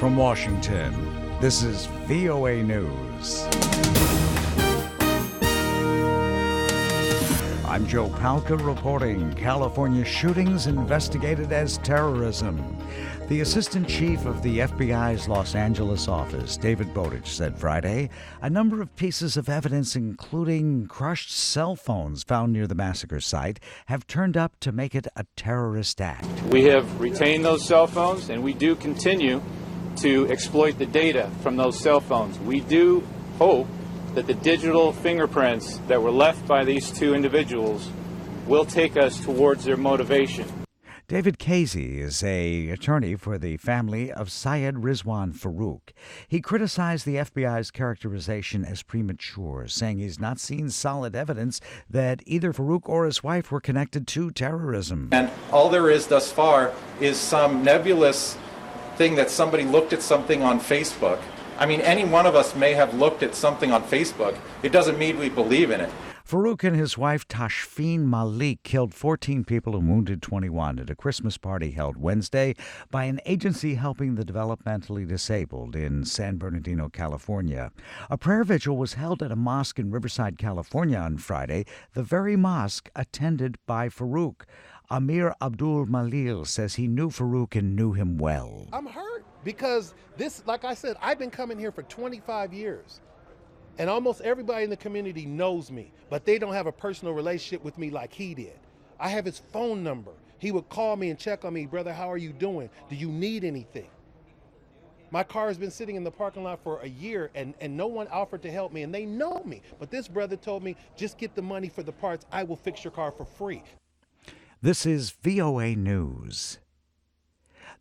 From Washington, this is VOA News. I'm Joe Palca reporting California shootings investigated as terrorism. The assistant chief of the FBI's Los Angeles office, David Bowditch, said Friday a number of pieces of evidence, including crushed cell phones found near the massacre site, have turned up to make it a terrorist act. We have retained those cell phones, and we do continue to exploit the data from those cell phones. We do hope that the digital fingerprints that were left by these two individuals will take us towards their motivation. David Casey is an attorney for the family of Syed Rizwan Farook. He criticized the FBI's characterization as premature, saying he's not seen solid evidence that either Farook or his wife were connected to terrorism. And all there is thus far is some nebulous thing that somebody looked at something on Facebook. I mean, any one of us may have looked at something on Facebook. It doesn't mean we believe in it. Farook and his wife Tashfeen Malik killed 14 people and wounded 21 at a Christmas party held Wednesday by an agency helping the developmentally disabled in San Bernardino, California. A prayer vigil was held at a mosque in Riverside, California on Friday, the very mosque attended by Farook. Amir Abdul Malil says he knew Farook and knew him well. I'm hurt because this, like I said, I've been coming here for 25 years. And almost everybody in the community knows me, but they don't have a personal relationship with me like he did. I have his phone number. He would call me and check on me. Brother, how are you doing? Do you need anything? My car has been sitting in the parking lot for a year, and no one offered to help me, and they know me. But this brother told me, just get the money for the parts. I will fix your car for free. This is VOA News.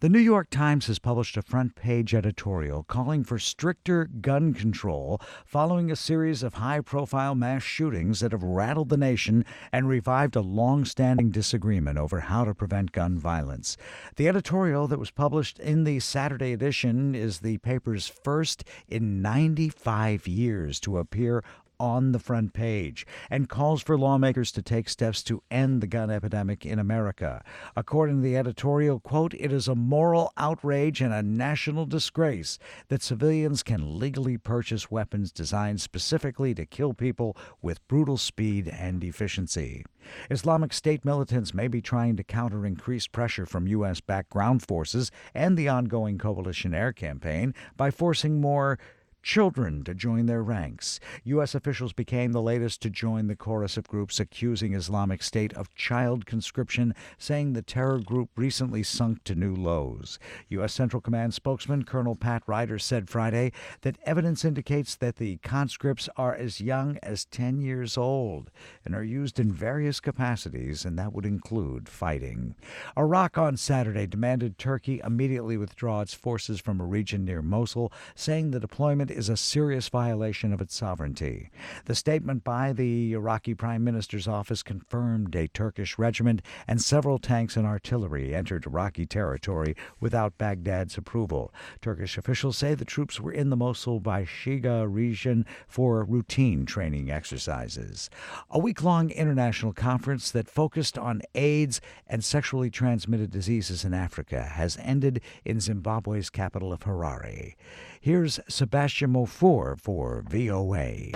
The New York Times has published a front-page editorial calling for stricter gun control following a series of high-profile mass shootings that have rattled the nation and revived a long-standing disagreement over how to prevent gun violence. The editorial that was published in the Saturday edition is the paper's first in 95 years to appear on the front page and calls for lawmakers to take steps to end the gun epidemic in America. According to the editorial, quote, "It is a moral outrage and a national disgrace that civilians can legally purchase weapons designed specifically to kill people with brutal speed and efficiency." Islamic State militants may be trying to counter increased pressure from U.S.-backed ground forces and the ongoing coalition air campaign by forcing more children to join their ranks. U.S. officials became the latest to join the chorus of groups accusing Islamic State of child conscription, saying the terror group recently sunk to new lows. U.S. Central Command spokesman Colonel Pat Ryder said Friday that evidence indicates that the conscripts are as young as 10 years old and are used in various capacities, and that would include fighting. Iraq on Saturday demanded Turkey immediately withdraw its forces from a region near Mosul, saying the deployment is a serious violation of its sovereignty. The statement by the Iraqi Prime Minister's office confirmed a Turkish regiment and several tanks and artillery entered Iraqi territory without Baghdad's approval. Turkish officials say the troops were in the Mosul-Bayshiga region for routine training exercises. A week-long international conference that focused on AIDS and sexually transmitted diseases in Africa has ended in Zimbabwe's capital of Harare. Here's Sebastian Mofor for VOA.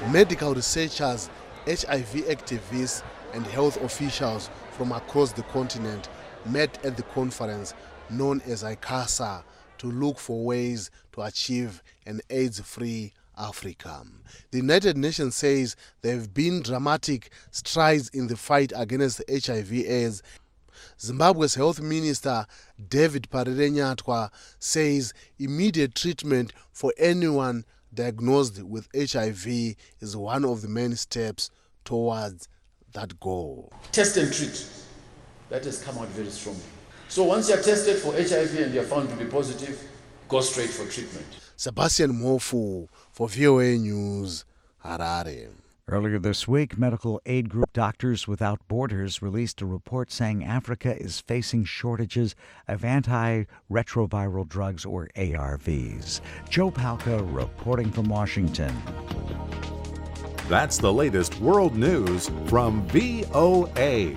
Medical researchers, HIV activists, and health officials from across the continent met at the conference known as ICASA to look for ways to achieve an AIDS-free Africa. The United Nations says there have been dramatic strides in the fight against HIV/AIDS. Zimbabwe's health minister, David Parirenyatwa, says immediate treatment for anyone diagnosed with HIV is one of the many steps towards that goal. Test and treat. That has come out very strongly. So once you're tested for HIV and you're found to be positive, go straight for treatment. Sebastian Mofu for VOA News, Harare. Earlier this week, medical aid group Doctors Without Borders released a report saying Africa is facing shortages of antiretroviral drugs, or ARVs. Joe Palca reporting from Washington. That's the latest world news from VOA.